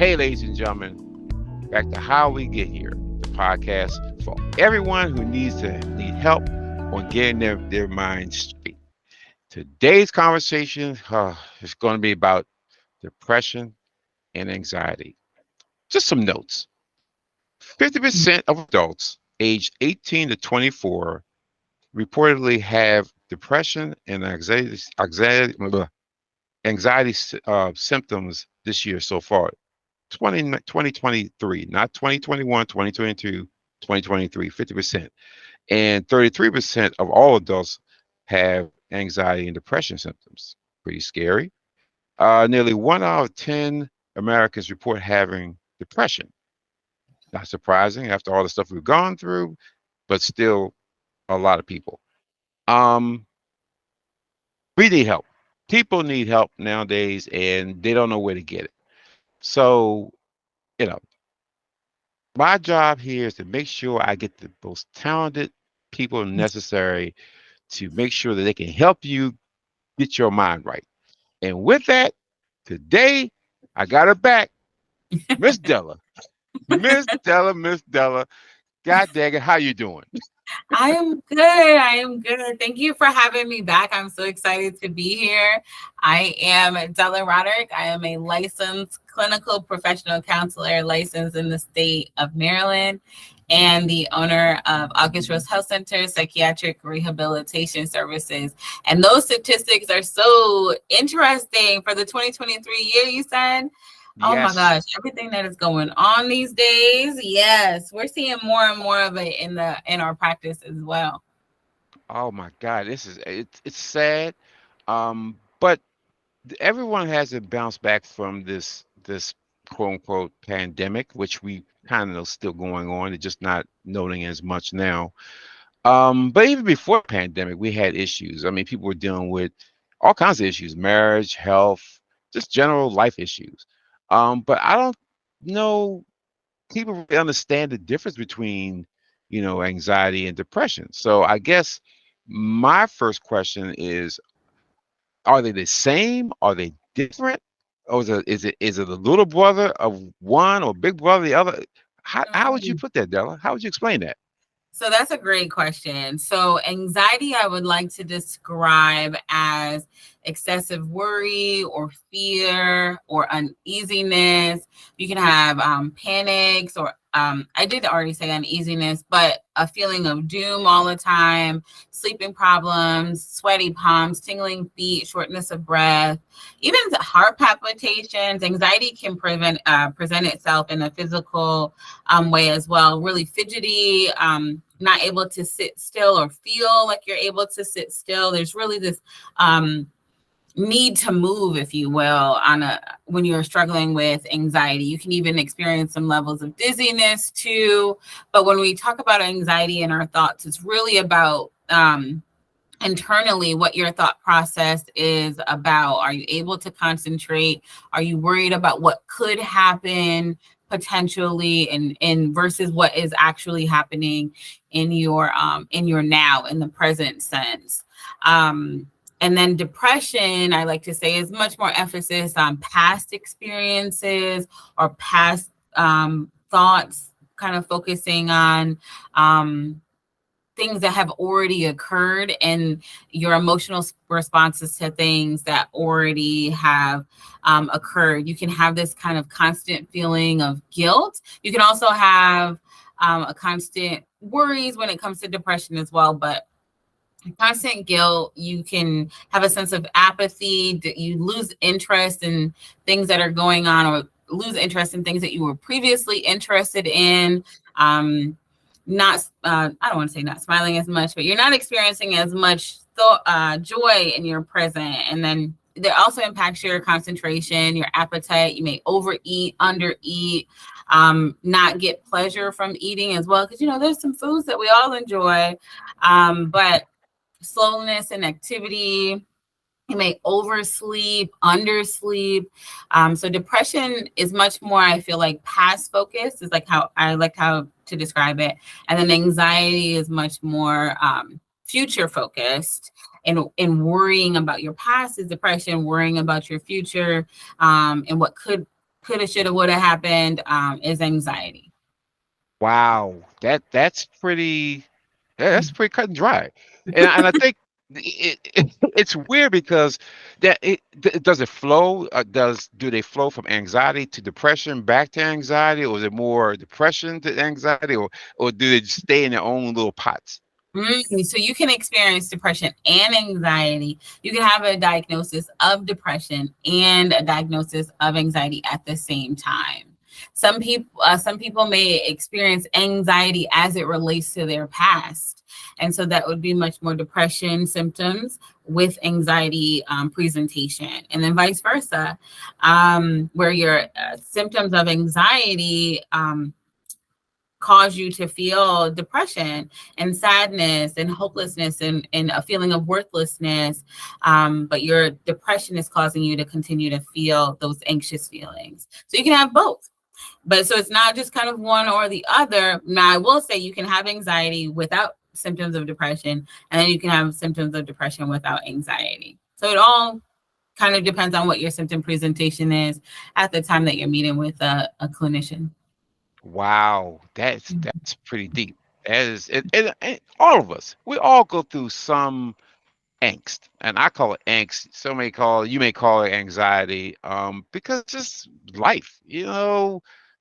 Hey, ladies and gentlemen, back to How We Get Here, the podcast for everyone who need help on getting their minds straight. Today's conversation is going to be about depression and anxiety. Just some notes. 50% of adults aged 18 to 24 reportedly have depression and anxiety symptoms this year so far. 2023, not 2021, 2022, 2023, 50%. And 33% of all adults have anxiety and depression symptoms. Pretty scary. Nearly 1 out of 10 Americans report having depression. Not surprising after all the stuff we've gone through, but still a lot of people. Um, we need help. People need help nowadays, and they don't know where to get it. So, you know, my job here is to make sure I get the most talented people necessary to make sure that they can help you get your mind right. And with that, today I got her back, Miss Della. Miss Della. God dang it, how you doing? I am good. I am good. Thank you for having me back. I'm so excited to be here. I am Della. I am a licensed clinical professional counselor licensed in the state of Maryland and the owner of August Rose Health Center Psychiatric Rehabilitation Services. And those statistics are so interesting for the 2023 year, you said. Oh my Yes. gosh, everything that is going on these days. Yes, we're seeing more and more of it in our practice as well. Oh my God, it's sad. But everyone hasn't bounced back from this quote unquote pandemic, which we kind of know still going on. It's just not noting as much now. But even before pandemic, we had issues. I mean, people were dealing with all kinds of issues, marriage, health, just general life issues. But I don't know people really understand the difference between, anxiety and depression. So I guess my first question is, are they the same? Are they different? Or is it the little brother of one or big brother of the other? How would you put that, Della? How would you explain that? So that's a great question. So anxiety, I would like to describe as excessive worry or fear or uneasiness. You can have panics or I did already say uneasiness, but a feeling of doom all the time, sleeping problems, sweaty palms, tingling feet, shortness of breath, even heart palpitations. Anxiety can present itself in a physical way as well. Really fidgety, not able to sit still or feel like you're able to sit still. There's really this need to move, if you will, when you're struggling with anxiety. You can even experience some levels of dizziness too. But when we talk about anxiety and our thoughts, it's really about internally what your thought process is about. Are you able to concentrate? Are you worried about what could happen potentially and versus what is actually happening in your now, in the present sense? And then depression, I like to say, is much more emphasis on past experiences or past thoughts, kind of focusing on things that have already occurred and your emotional responses to things that already have occurred. You can have this kind of constant feeling of guilt. You can also have a constant worries when it comes to depression as well, but constant guilt. You can have a sense of apathy. You lose interest in things that are going on, or lose interest in things that you were previously interested in. Not I don't want to say not smiling as much, but you're not experiencing as much joy in your present. And then that also impacts your concentration, your appetite. You may overeat, undereat, not get pleasure from eating as well, because there's some foods that we all enjoy, but slowness in activity. You may oversleep, undersleep. So depression is much more, I feel like, past focused is like how to describe it. And then anxiety is much more future focused. And worrying about your past is depression. Worrying about your future and what could coulda, shoulda, woulda happened, is anxiety. Wow, that's pretty. Yeah, that's pretty cut and dry. And I think it's weird because does it flow? Do they flow from anxiety to depression back to anxiety, or is it more depression to anxiety, or do they just stay in their own little pots? So you can experience depression and anxiety. You can have a diagnosis of depression and a diagnosis of anxiety at the same time. Some people may experience anxiety as it relates to their past, and so that would be much more depression symptoms with anxiety presentation, and then vice versa, where your symptoms of anxiety cause you to feel depression and sadness and hopelessness and a feeling of worthlessness. But your depression is causing you to continue to feel those anxious feelings. So you can have both. But so it's not just kind of one or the other. Now, I will say you can have anxiety without symptoms of depression, and then you can have symptoms of depression without anxiety. So it all kind of depends on what your symptom presentation is at the time that you're meeting with a clinician. Wow, that's pretty deep. That is, and all of us, we all go through some angst, and I call it angst. You may call it anxiety, because just life,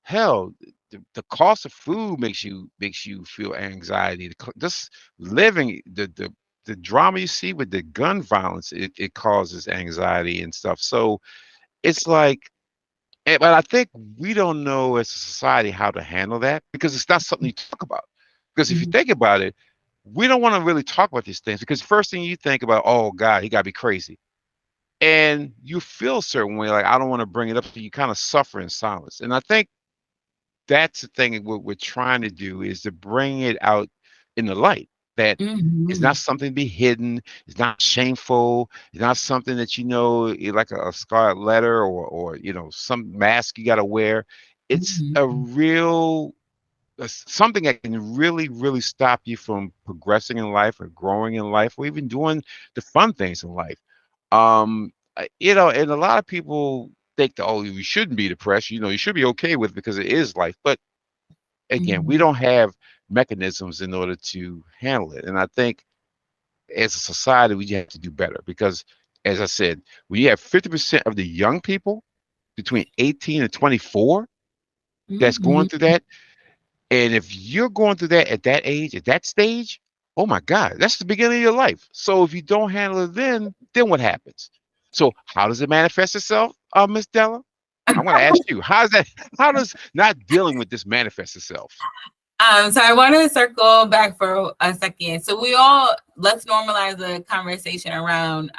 hell, the cost of food makes you feel anxiety. Just living, the drama you see with the gun violence, it causes anxiety and stuff. So it's like, but I think we don't know as a society how to handle that because it's not something you talk about. Because if you Mhm. think about it, we don't want to really talk about these things because first thing you think about, oh God, he got to be crazy. And you feel a certain way, like I don't want to bring it up, so you kind of suffer in silence. And I think that's the thing that what we're trying to do is to bring it out in the light that it's not Mhm. something to be hidden, it's not shameful, it's not something that like a scarlet letter or some mask you got to wear. It's a Mhm. real something that can really really stop you from progressing in life or growing in life or even doing the fun things in life. And a lot of people think that, oh, you shouldn't be depressed, you should be okay with it because it is life. But again, we Mhm. don't have mechanisms in order to handle it. And I think as a society, we have to do better because, as I said, when you have 50% of the young people between 18 and 24 that's going Mhm. through that, and if you're going through that at that age, at that stage, oh my God, that's the beginning of your life. So if you don't handle it then what happens? So how does it manifest itself, Miss Della? I'm going to ask you, how does not dealing with this manifest itself? So I want to circle back for a second. So let's normalize the conversation around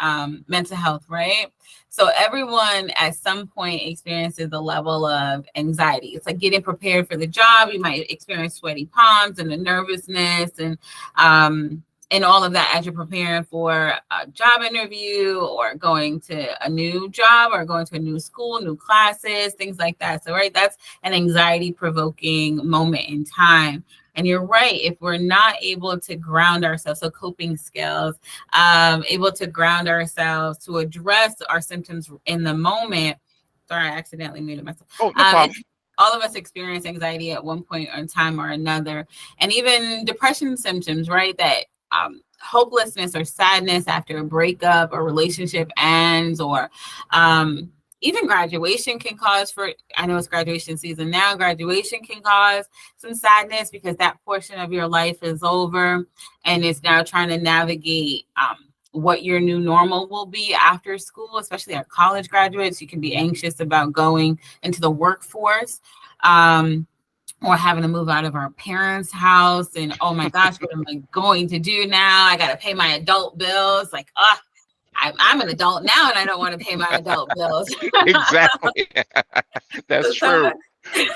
mental health, right? So everyone at some point experiences a level of anxiety. It's like getting prepared for the job. You might experience sweaty palms and the nervousness and all of that as you're preparing for a job interview or going to a new job or going to a new school, new classes, things like that. So, right, that's an anxiety provoking moment in time. And you're right, if we're not able to ground ourselves, so coping skills, able to ground ourselves to address our symptoms in the moment. Sorry, I accidentally muted myself. Oh, no problem. All of us experience anxiety at one point in time or another, and even depression symptoms, right? That hopelessness or sadness after a breakup or relationship ends, or even graduation can cause for, I know it's graduation season now, graduation can cause some sadness because that portion of your life is over and it's now trying to navigate what your new normal will be after school, especially our college graduates. You can be anxious about going into the workforce. Or having to move out of our parents' house, and oh my gosh, what am I going to do now? I got to pay my adult bills. Like, I'm an adult now, and I don't want to pay my adult bills. Exactly. That's so some of, true.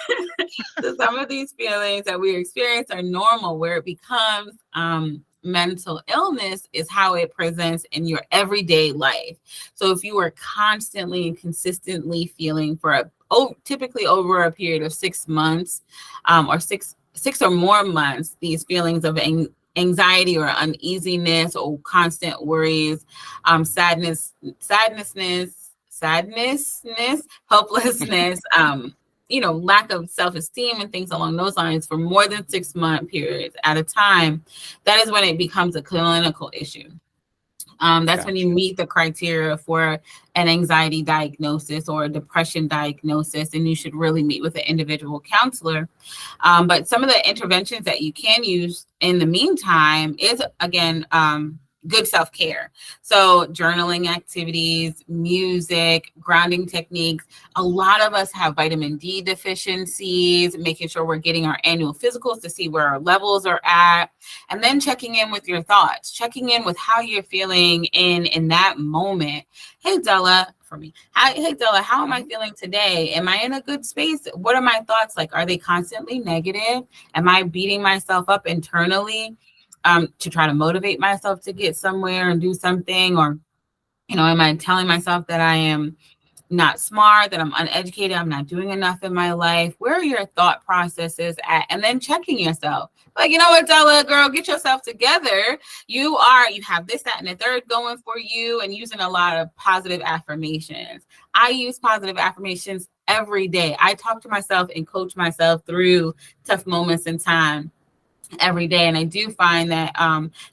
so some of these feelings that we experience are normal. Where it becomes mental illness is how it presents in your everyday life. So if you are constantly and consistently feeling for typically over a period of 6 months, or six or more months, these feelings of anxiety or uneasiness or constant worries, sadness, sadness, hopelessness, lack of self-esteem and things along those lines for more than 6 month periods at a time, that is when it becomes a clinical issue. That's when you Gotcha. meet the criteria for an anxiety diagnosis or a depression diagnosis, and you should really meet with an individual counselor. But some of the interventions that you can use in the meantime is, again, good self-care. So journaling activities, music, grounding techniques. A lot of us have vitamin D deficiencies, making sure we're getting our annual physicals to see where our levels are at, and then checking in with your thoughts, checking in with how you're feeling in that moment. Hey, Della, for me. Hey, Della, how am I Mhm. feeling today? Am I in a good space? What are my thoughts like? Are they constantly negative? Am I beating myself up internally to try to motivate myself to get somewhere and do something? Or, am I telling myself that I am not smart, that I'm uneducated, I'm not doing enough in my life? Where are your thought processes at? And then checking yourself. Like, you know what, Della, girl, get yourself together. You have this, that, and the third going for you, and using a lot of positive affirmations. I use positive affirmations every day. I talk to myself and coach myself through tough moments in time every day, and I do find that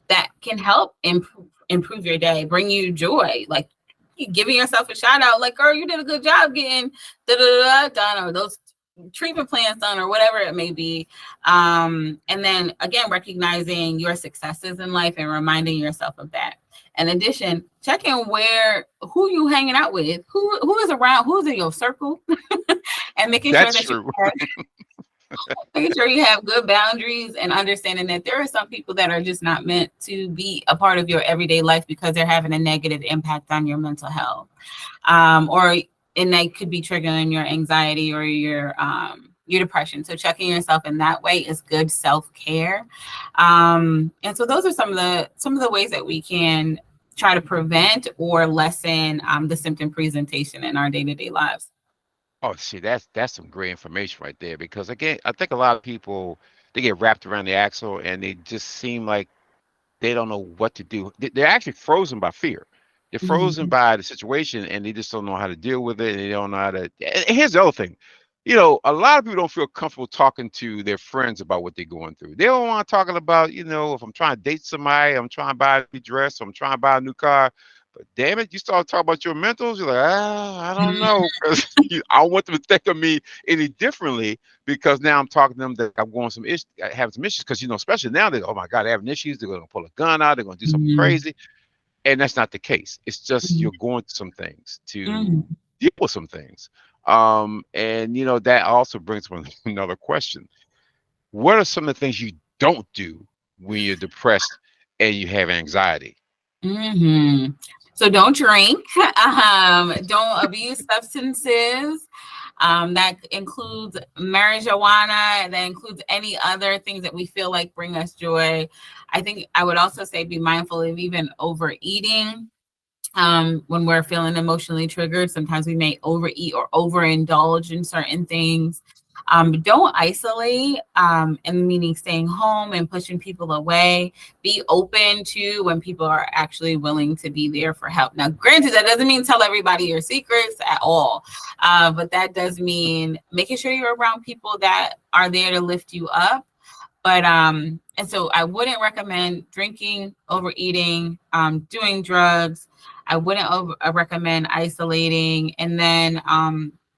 that can help improve your day, bring you joy, like giving yourself a shout out, like, girl, you did a good job getting da da da done, or those treatment plans done, or whatever it may be. And then again, recognizing your successes in life and reminding yourself of that. In addition, checking who you hanging out with, who is around, who's in your circle, and That's true. making sure you have good boundaries, and understanding that there are some people that are just not meant to be a part of your everyday life because they're having a negative impact on your mental health. Or and they could be triggering your anxiety or your depression. So checking yourself in that way is good self-care. And so those are some of the ways that we can try to prevent or lessen the symptom presentation in our day-to-day lives. Oh, see, that's some great information right there. Because again, I think a lot of people, they get wrapped around the axle and they just seem like they don't know what to do. They're actually frozen by fear. They're frozen Mhm. by the situation, and they just don't know how to deal with it. And they don't know how to. And here's the other thing, a lot of people don't feel comfortable talking to their friends about what they're going through. They don't want to talking about, if I'm trying to date somebody, I'm trying to buy a new dress, I'm trying to buy a new car. But damn it, you start talking about your mentals, you're like, I don't know, because I don't want them to think of me any differently, because now I'm talking to them that I'm going some issues, having some issues, because especially now they, oh my God, they're having issues. They're going to pull a gun out. They're going to do something Mhm. crazy, and that's not the case. It's just Mhm. you're going through some things to Mhm. deal with some things, and that also brings up another question. What are some of the things you don't do when you're depressed and you have anxiety? Mhm. So don't drink. Don't abuse substances. That includes marijuana. That includes any other things that we feel like bring us joy. I think I would also say be mindful of even overeating. When we're feeling emotionally triggered, sometimes we may overeat or overindulge in certain things. Don't isolate, and meaning staying home and pushing people away. Be open to when people are actually willing to be there for help. Now, granted, that doesn't mean tell everybody your secrets at all, but that does mean making sure you're around people that are there to lift you up. But and so I wouldn't recommend drinking, overeating, doing drugs. I wouldn't recommend isolating. And then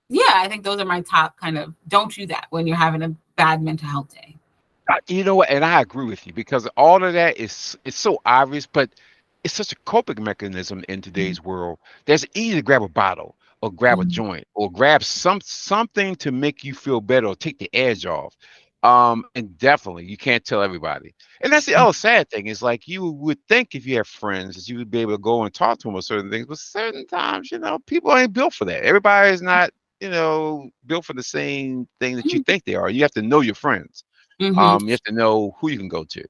yeah, I think those are my top kind of don't do that when you're having a bad mental health day. You know what? And I agree with you, because all of that is it's so obvious, but it's such a coping mechanism in Mhm. today's world. That's easy to grab a bottle or grab a Mhm. joint or grab something to make you feel better or take the edge off. And definitely you can't tell everybody. And that's the other sad thing, is like you would think if you have friends that you would be able to go and talk to them about certain things, but certain times, people ain't built for that. Everybody is not, built for the same thing that you think they are. You have to know your friends. Mhm. You have to know who you can go to.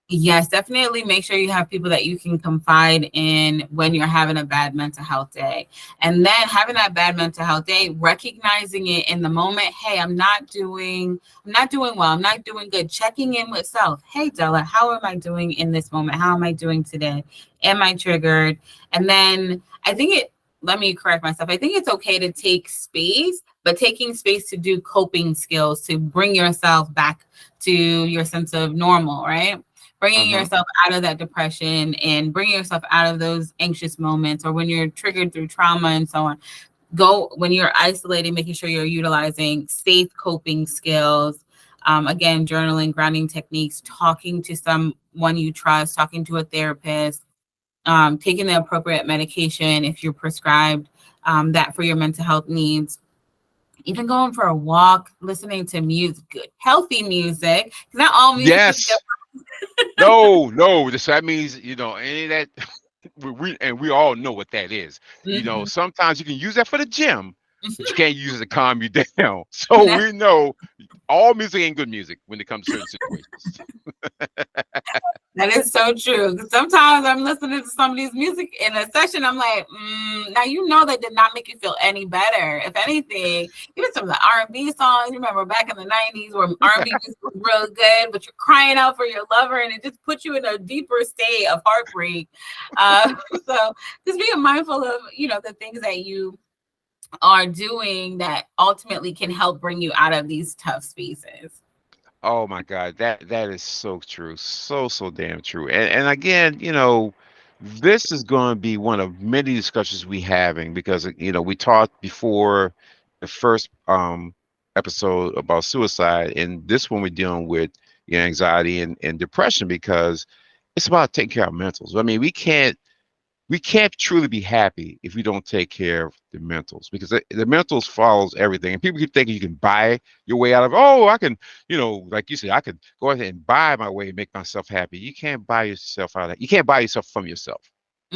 Yes, definitely make sure you have people that you can confide in when you're having a bad mental health day. And then having that bad mental health day, recognizing it in the moment. Hey, I'm not doing well. I'm not doing good. Checking in with self. Hey, Della, how am I doing in this moment? How am I doing today? Am I triggered? And then I think let me correct myself. I think it's okay to take space, but taking space to do coping skills to bring yourself back to your sense of normal, right? Bringing Mm-hmm. yourself out of that depression and bringing yourself out of those anxious moments, or when you're triggered through trauma and so on. Go when you're isolating, making sure you're utilizing safe coping skills. Again, journaling, grounding techniques, talking to someone you trust, talking to a therapist, taking the appropriate medication if you're prescribed that for your mental health needs. Even going for a walk, listening to music, good, healthy music. 'Cause not all music is Yes. No, no. That means, any of that we all know what that is. good. Sometimes you can use that for the gym, but you Mhm. can't use it to calm you down. So we know all music ain't good music when it comes to certain situations. That is so true. 'Cause sometimes I'm listening to somebody's music in a session. I'm like, now you know that did not make you feel any better. If anything, even some of the R&B songs. You remember back in the '90s where R&B music was real good, but you're crying out for your lover, and it just puts you in a deeper state of heartbreak. So just being mindful of the things that you are doing that ultimately can help bring you out of these tough spaces. Oh my God, that is so true. So damn true. And again, this is going to be one of many discussions we having because we talked before the first episode about suicide, and this one we're dealing with anxiety and depression because it's about taking care of mentals. I mean, we can't truly be happy if we don't take care of the mentals because the mentals follows everything. And people keep thinking you can buy your way out of, oh, I can, like you said, I could go ahead and buy my way and make myself happy. You can't buy yourself out of that. You can't buy yourself from yourself.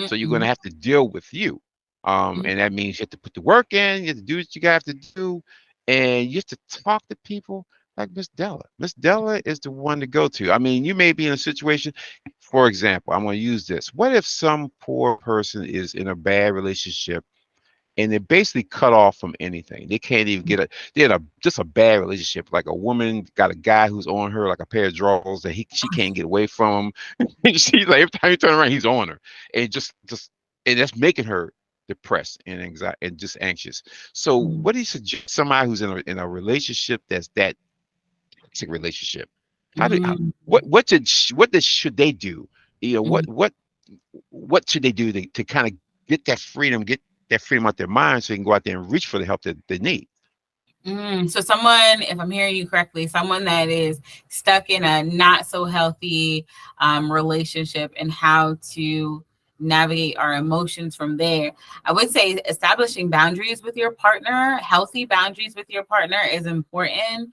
So you're going to Mm-mm. have to deal with you. And that means you have to put the work in, you have to do what you got to do, and you have to talk to people like Miss Della. Miss Della is the one to go to. I mean, you may be in a situation, for example, I'm going to use this. What if some poor person is in a bad relationship and they're basically cut off from anything? They can't even get they're in just a bad relationship. Like a woman got a guy who's on her like a pair of drawers that she can't get away from. She's like, every time you turn around, he's on her. And and that's making her depressed and anxiety and just anxious. So what do you suggest somebody who's in a relationship that's that toxic relationship? Mm-mm. Should they do? What should they do to kind of get that freedom out their mind so they can go out there and reach for the help that they need? So someone, if I'm hearing you correctly, someone that is stuck in a not so healthy relationship and how to navigate our emotions from there. I would say establishing boundaries with your partner, healthy boundaries with your partner is important.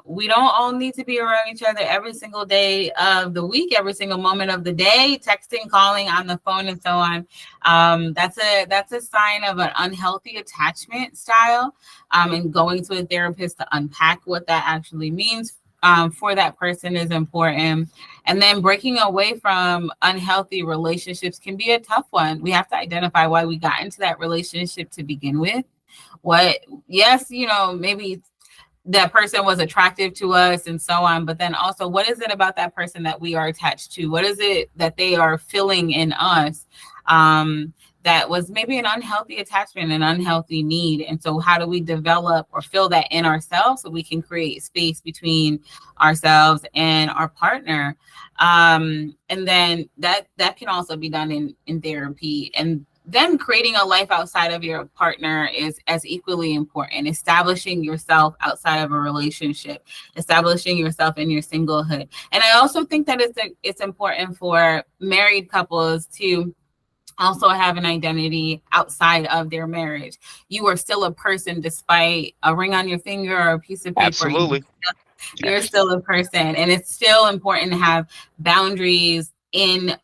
We don't all need to be around each other every single day of the week, every single moment of the day, texting, calling on the phone, and so on. That's a sign of an unhealthy attachment style, and going to a therapist to unpack what that actually means for that person is important. And then breaking away from unhealthy relationships can be a tough one. We have to identify why we got into that relationship to begin with. What, yes, maybe that person was attractive to us and so on, but then also what is it about that person that we are attached to? What is it that they are filling in us, that was maybe an unhealthy attachment, an unhealthy need? And so how do we develop or fill that in ourselves so we can create space between ourselves and our partner? And then that can also be done in therapy. And then creating a life outside of your partner is as equally important. Establishing yourself outside of a relationship, establishing yourself in your singlehood. And I also think that it's important for married couples to also have an identity outside of their marriage. You are still a person despite a ring on your finger or a piece of paper. Absolutely. You're still a person, and it's still important to have boundaries in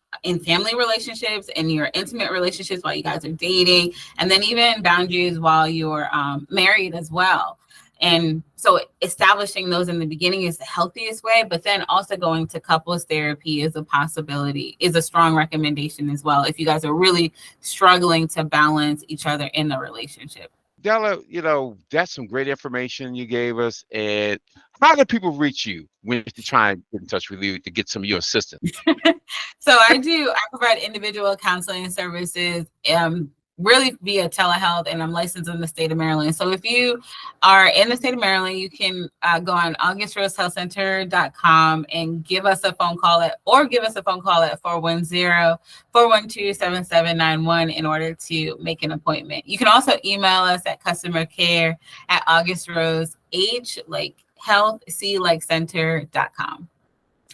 family relationships, in your intimate relationships while you guys are dating, and then even boundaries while you're married as well. And so establishing those in the beginning is the healthiest way, but then also going to couples therapy is a possibility, is a strong recommendation as well, if you guys are really struggling to balance each other in the relationship. Della, that's some great information you gave us. And how do people reach you when they try and get in touch with you to get some of your assistance? So I provide individual counseling services. really via telehealth, and I'm licensed in the state of Maryland. So if you are in the state of Maryland, you can go on augustroshealthcenter.com and give us a phone call at 410-412-7791 in order to make an appointment. You can also email us at customercare@augustroseH, like health, C like center.com.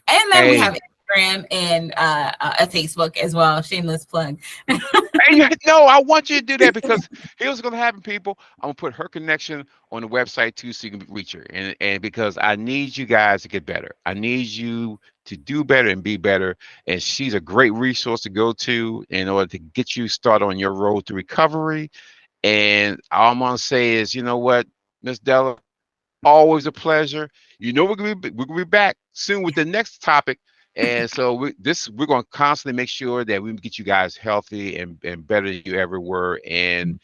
And then we have Hey, Instagram and a Facebook as well. Shameless plug. hey, no, I want you to do that because here's what's gonna happen, people. I'm gonna put her connection on the website too, so you can reach her. And because I need you guys to get better, I need you to do better and be better. And she's a great resource to go to in order to get you started on your road to recovery. And all I'm gonna say is, you know what, Miss Della, always a pleasure. You know we're gonna be back soon with the next topic, and so we're gonna constantly make sure that we get you guys healthy and better than you ever were. And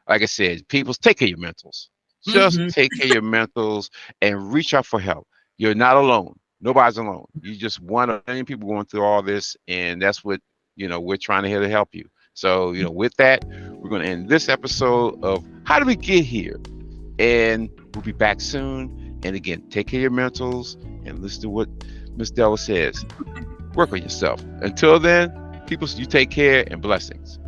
like I said, people, take care of your mentals. Just Mm-hmm. take care of your mentals and reach out for help. You're not alone. Nobody's alone. You just one of many people going through all this, and that's what we're trying to here to help you. So with that, we're gonna end this episode of How Did We Get Here? And we'll be back soon. And again, take care of your mentals and listen to what Miss Della says. Work on yourself. Until then, people, you take care and blessings.